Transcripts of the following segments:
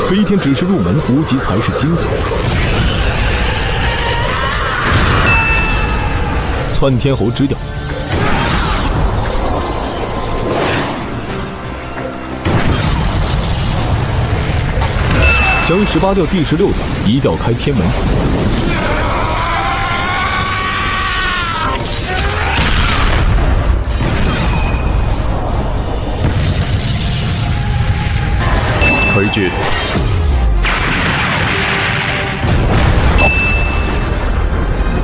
飞天只是入门，无极才是精髓。窜天猴之调。降18调第16调，一调开天门。拒絕。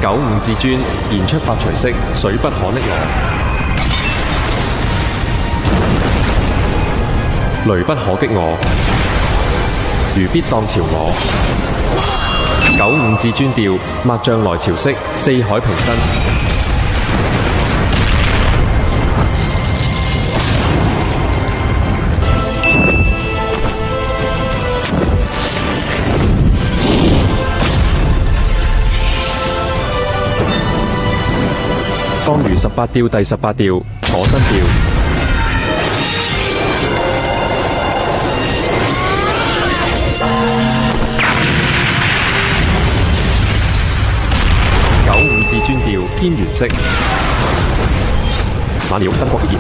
95至尊現出發隨式，水不可溺我，雷不可擊我，如必當朝我。95至尊調，抹將來朝式，四海平身。方如18調第18調，楚身調。95至尊調，天元式。馬了真國之言。